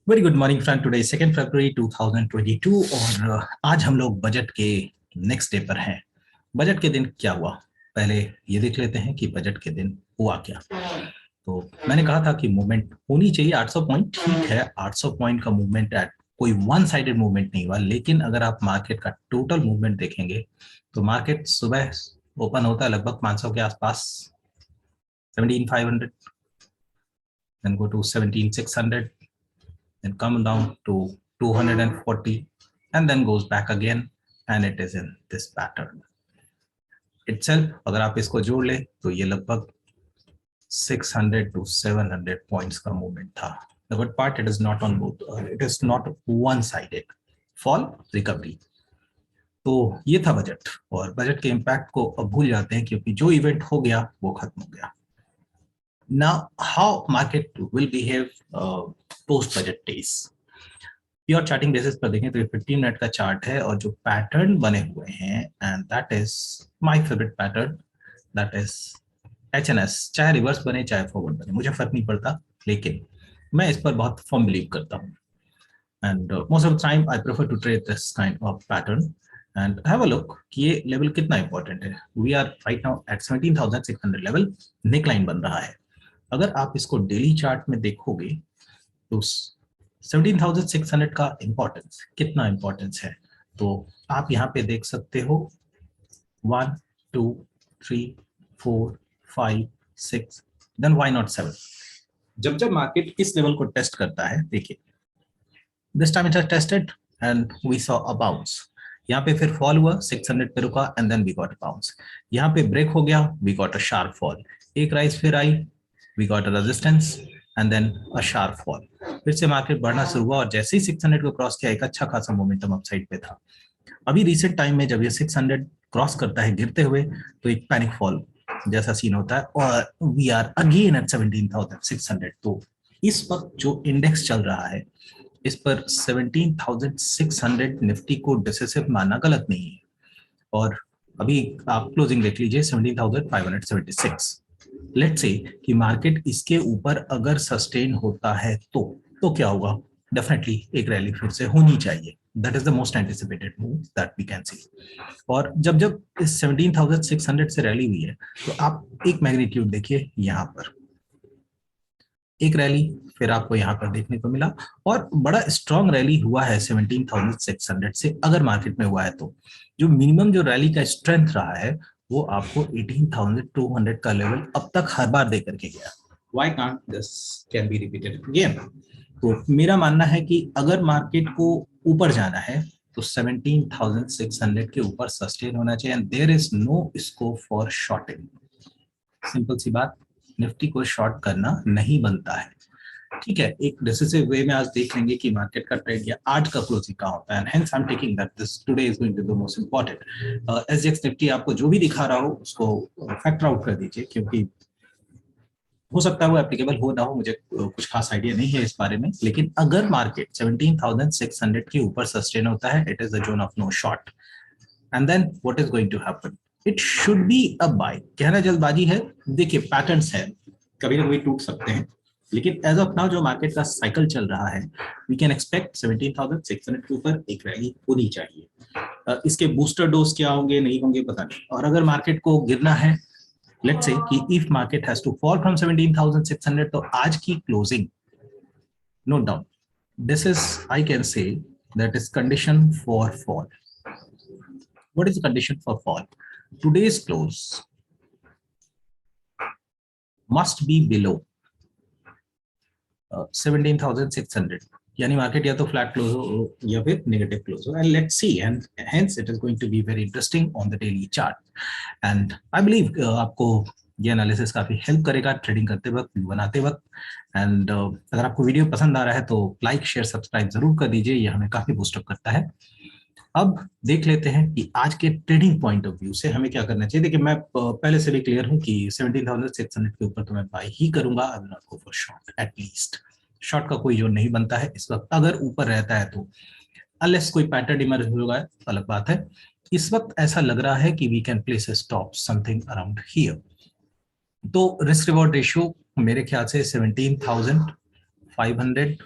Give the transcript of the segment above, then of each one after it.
Very good morning friend. Today 2 फरवरी 2022 और आज हम लोग बजट के नेक्स्ट डे पर हैं। बजट के दिन क्या हुआ, पहले ये देख लेते हैं कि बजट के दिन हुआ क्या। तो मैंने कहा था कि मूवमेंट होनी चाहिए 800 पॉइंट, ठीक है 800 पॉइंट का मूवमेंट है, कोई वन साइडेड मूवमेंट नहीं हुआ। लेकिन अगर आप मार्केट का टोटल मूवमेंट देखेंगे तो मार्केट सुबह ओपन होता है लगभग 500 के आसपास, 17,500, then go to 17,600, then come down to 240 and then goes back again, and it is in this pattern itself. अगर आप इसको जोड़ ले तो ये लगभग 600 to 700 पॉइंट्स का मूवमेंट था। The good part, it is not on both, it is not one sided fall recovery। तो ये था बजट, और बजट के इम्पैक्ट को अब भूल जाते हैं क्योंकि जो इवेंट हो गया वो खत्म हो गया। Now how market will behave post budget days। Pure charting basis पर देखें तो ये 15 मिनट का चार्ट है, और जो पैटर्न बने हुए हैं, and that is my favourite pattern, that is HNS. चाहे रिवर्स बने चाहे फॉरवर्ड बने, मुझे फर्क नहीं पड़ता, लेकिन मैं इस पर बहुत फर्म बिलीव करता हूँ। And most of the time I prefer to trade this kind of pattern and have a look कि ये लेवल कितना इंपॉर्टेंट है। We are right now at 17,600 level, neckline बन रहा है। अगर आप इसको डेली चार्ट में देखोगे तो 17,600 का इंपॉर्टेंस कितना इंपॉर्टेंस है, तो आप यहाँ पे देख सकते हो 1 2 3 4 5 6, देन व्हाई नॉट 7। जब जब मार्केट इस लेवल को टेस्ट करता है, देखिए this time it has tested and we saw a bounce. यहाँ पे फिर फॉल हुआ, 600 पे रुका and then we got a bounce. यहाँ पे ब्रेक हो गया, we got a sharp fall. एक राइज फिर आई, we got a resistance and then a sharp fall. फिर से मार्केट बढ़ना शुरू हुआ और जैसे ही 600 को क्रॉस किया, एक अच्छा खासा मोमेंटम अपसाइड पे था। अभी रिसेंट टाइम में जब ये 600 क्रॉस करता है गिरते हुए, तो एक पैनिक फॉल जैसा सीन होता है और वी आर अगेन एट 17,600। तो इस वक्त जो इंडेक्स चल रहा है, इस पर 17,600 निफ्टी को डिसिसिव मानना गलत नहीं है। और अभी आप क्लोजिंग देख लीजिए 17,576। लेट्स से कि मार्केट इसके ऊपर अगर सस्टेन होता है तो क्या होगा? डेफिनेटली एक रैली फिर से होनी चाहिए। That is the most anticipated move that we can see. और जब जब इस 17,600 से रैली हुई है, तो आप एक मैग्नीट्यूड देखिए, यहाँ पर एक रैली फिर आपको यहाँ पर देखने को मिला, और बड़ा स्ट्रॉन्ग रैली हुआ है 17,600 से। अगर मार्केट में हुआ है तो जो मिनिमम जो रैली का स्ट्रेंथ रहा है, वो आपको 18,200 का लेवल अब तक हर बार दे करके गया। Why can't this can be repeated again? तो मेरा मानना है कि अगर मार्केट को ऊपर जाना है तो 17,600 के ऊपर सस्टेन होना चाहिए, and there is no scope for shorting. Simple सी बात, निफ्टी को शॉर्ट करना नहीं बनता है। ठीक है, एक डिसिसिव वे में आज देख लेंगे कि मार्केट का ट्रेंड या आज का क्लोजिंग कहाँ होता है, and hence I am taking that this today is going to be the most important. SGX Nifty आपको जो भी दिखा रहा हो उसको फैक्टर आउट कर दीजिए, क्योंकि हो सकता है वो एप्लीकेबल हो ना हो, मुझे कुछ खास आइडिया नहीं है इस बारे में। लेकिन अगर मार्केट 17,600 के ऊपर सस्टेन होता है, it is the zone of no short, and then what is going to happen? It should be a buy. कहना जल्दबाजी है, देखिए पैटर्न्स है, कभी ना कभी टूट सकते हैं, लेकिन एज ऑफ नाउ जो मार्केट का साइकिल चल रहा है, वी कैन एक्सपेक्ट 17,600 के ऊपर एक रैली होनी चाहिए। इसके बूस्टर डोज क्या होंगे नहीं होंगे पता नहीं। और अगर मार्केट को गिरना है, लेट्स से कि if market has to fall from 17,600, तो आज की closing no doubt this is, I can say that is condition for fall. What is the condition for fall? Today's close must be below 17,600, यानी market या तो flat close हो या फिर negative close हो, and let's see, and hence it is going to be very interesting on the daily chart. And I believe आपको ये analysis काफी हेल्प करेगा ट्रेडिंग करते वक्त, बनाते वक्त। एंड अगर आपको वीडियो पसंद आ रहा है तो लाइक शेयर सब्सक्राइब जरूर कर दीजिए, ये हमें काफी बूस्टअप करता है। अब देख लेते हैं कि आज के ट्रेडिंग पॉइंट ऑफ व्यू से हमें क्या करना चाहिए। देखिए मैं पहले से भी क्लियर हूं कि 17,600 के ऊपर तो मैं बाय ही करूंगा, I will not go for short. At least short का कोई जो नहीं बनता है इस वक्त। अगर ऊपर रहता है तो अनलेस कोई पैटर्न इमर्ज होगा, अलग बात है। इस वक्त ऐसा लग रहा है कि we can place a stop something around here. तो रिस्क रिवॉर्ड रेशियो मेरे ख्याल से 17,500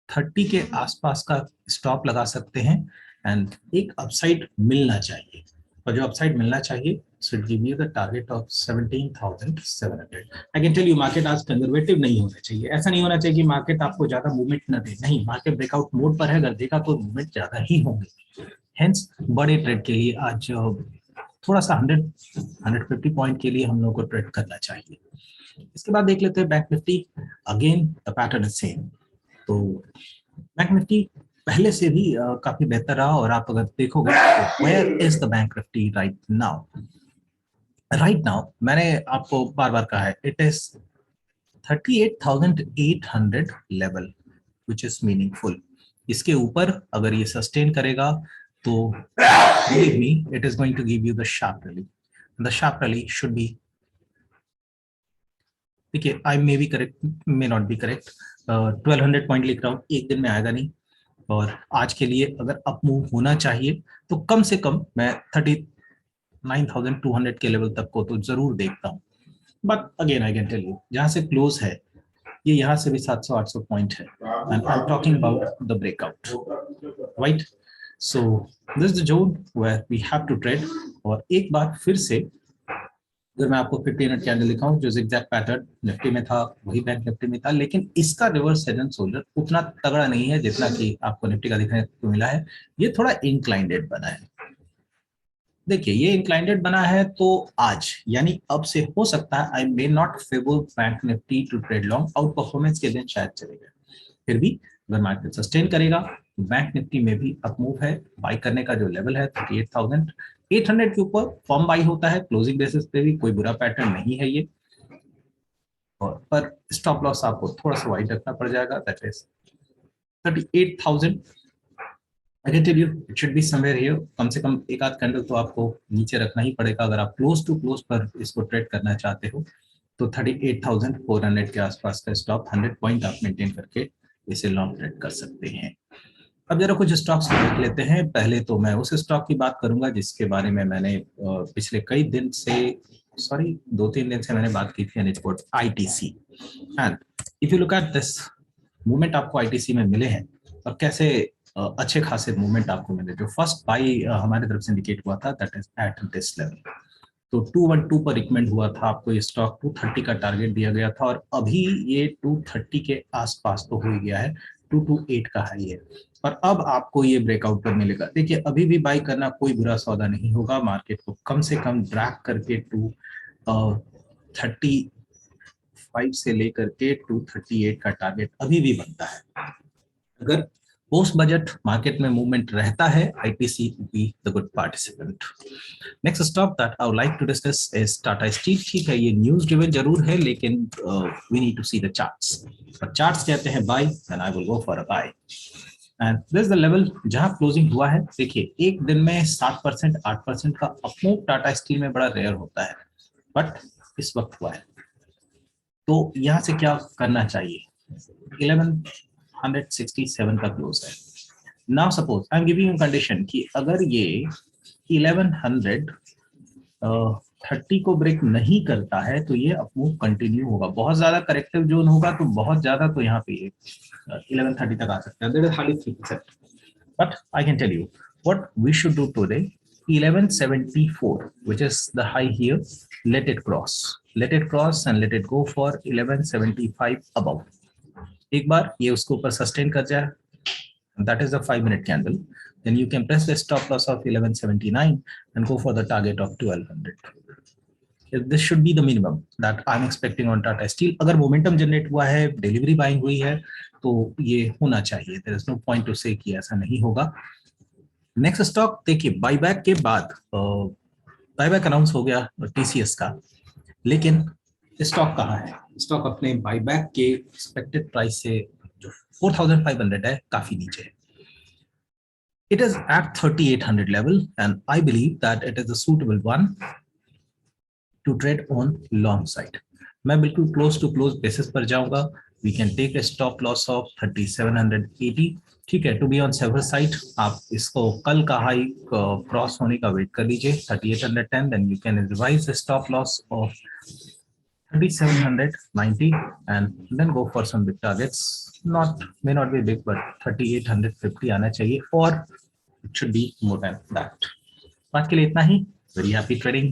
30 के आसपास का स्टॉप लगा सकते हैं एंड एक अपसाइड मिलना चाहिए, और जो अपसाइड मिलना चाहिए should give you the target of 17,700. I can tell you market आज कंजर्वेटिव नहीं होना चाहिए, ऐसा नहीं होना चाहिए कि मार्केट आपको ज्यादा मूवमेंट न दे, नहीं, मार्केट ब्रेकआउट मोड पर है, अगर देखा तो मूवमेंट ज्यादा ही होंगे, हेंस बड़े ट्रेड के लिए आज थोड़ा सा 150 पॉइंट के लिए हम लोग को ट्रेड करना चाहिए। इसके बाद देख लेते हैं bank Nifty, again the pattern is same. तो बैंक निफ्टी पहले से भी काफी बेहतर रहा, और आप अगर देखोगे तो where is the bank Nifty right now, मैंने आपको बार बार कहा है, it is 38,800 level which is meaningful. इसके ऊपर अगर ये सस्टेन करेगा तो believe me, it is going to give you the sharp rally. The sharp rally should be, देखिए, I may be correct, may not be correct, 1200 point लिख रहा हूँ, एक दिन में आएगा नहीं, और आज के लिए अगर अप मूव होना चाहिए तो कम से कम मैं 39,200 के लेवल तक को तो जरूर देखता हूँ। But again I can tell you, जहां से क्लोज है ये यहाँ से भी 700-800 पॉइंट है, and I am talking about the breakout, right? So this the zone where we have to trade. और एक बार फिर से अगर मैं आपको 50 मिनट कैंडल दिखाऊं, जो एग्जैक्ट पैटर्न निफ्टी में था वही बैंक निफ्टी में था, लेकिन इसका रिवर्स हेड एंड शोल्डर उतना तगड़ा नहीं है जितना कि आपको निफ्टी का दिखने को मिला है, ये थोड़ा इंक्लाइंडेड बना है। देखिए, ये इंक्लाइंडेड बना है, तो आज यानी अब से हो सकता है I may not favour bank Nifty to trade long, outperformance के दिन शायद चलेगा, फिर भी अगर मार्केट सस्टेन करेगा तो बैंक निफ्टी में भी अप मूव है। बाई करने का जो लेवल है 38,800 के ऊपर फॉर्म बाई होता है, क्लोजिंग बेसिस पे भी कोई बुरा पैटर्न नहीं है ये, और पर स्टॉप लॉस आपको थोड़ा सा वाइड रखना पड़ जाएगा, that is 38,000। I can tell you it should be somewhere here, कम से कम एक आध कैंडल तो आपको नीचे रखना ही पड़ेगा अगर आप क्लोज टू क्लोज पर इसको ट्रेड करना चाहते हो, तो 38,400 के आसपास का स्टॉप 100 पॉइंट आप मेंटेन करके इसे लॉन्ग ट्रेड कर सकते हैं। अब जरा कुछ स्टॉक्स देख लेते हैं। पहले तो मैं उस स्टॉक की बात करूंगा जिसके बारे में मैंने पिछले कई दिन से, सॉरी 2-3 दिन से मैंने बात की थी, ITC। And if you look at this movement आपको आईटीसी में मिले हैं, और कैसे अच्छे खासे मूवमेंट आपको मिले। जो फर्स्ट बाई हमारे तरफ से इंडिकेट हुआ था that is at this level, तो 212 पर रिकमेंड हुआ था आपको, ये स्टॉक 230 का टारगेट दिया गया था, और अभी ये 230 के आसपास तो हो गया है, 228 का हाई है, और अब आपको ये ब्रेकआउट पर मिलेगा। देखिए, अभी भी बाई करना कोई बुरा सौदा नहीं होगा, मार्केट को कम से कम ड्रैग करके 235 से लेकर के 238 का टारगेट अभी भी बनता है। अगर पोस्ट बजट मार्केट में मूवमेंट रहता है, ITC be the good participant. Next stock that I would like to discuss is Tata steel. ठीक है, ये न्यूज ड्रिवन जरूर है, लेकिन we need to see the charts, और चार्ट्स कहते हैं buy, and I will go for a buy. And this the level जहां क्लोजिंग हुआ है। देखिए, एक दिन में 7% 8% का अपमूव टाटा स्टील में बड़ा रेयर होता है, बट इस वक्त हुआ है, तो यहाँ से क्या करना चाहिए? 1167 का क्लोज है। Now suppose I am giving you condition कि अगर ये 1130 को ब्रेक नहीं करता है तो ये अपमूव कंटिन्यू होगा। बहुत ज्यादा करेक्टिव जोन होगा तो बहुत ज्यादा तो यहाँ पे 1130 तक आ सकता है, that is hardly 3%। But I can tell you what we should do today. 1174 which is the high here, let it cross and let it go for 1175 above। एक बार ये उसके ऊपर सस्टेन कर जाए, that is the 5-minute candle, then you can press the stop loss of 1179 and go for the target of 1200. This should be the minimum that I'm expecting on Tata Steel। अगर momentum generate हुआ है, delivery buying हुई है, तो ये होना चाहिए, there is no point to say कि ऐसा नहीं होगा। नेक्स्ट स्टॉक देखिए, बाईबैक के बाद बाईबैक अनाउंस हो गया टीसीएस का, लेकिन स्टॉक कहाँ है? स्टॉक अपने बाईबैक के एक्सपेक्टेड प्राइस से जो 4500 है, काफी नीचे है। It is at 3800 level and I believe that it is a suitable one to trade on long side। मैं बिल्कुल क्लोज टू क्लोज बेसिस पर जाऊंगा। We can take a stop loss of 3780। ठीक है, to be on safer side आप इसको कल का हाई क्रॉस होने का वेट कर लीजिए 3810, then you can revise the stop loss of 3790 and then go for some big targets. May not be big, but 3850 आना चाहिए, or it should be more than that. आज के लिए इतना ही. Very happy trading.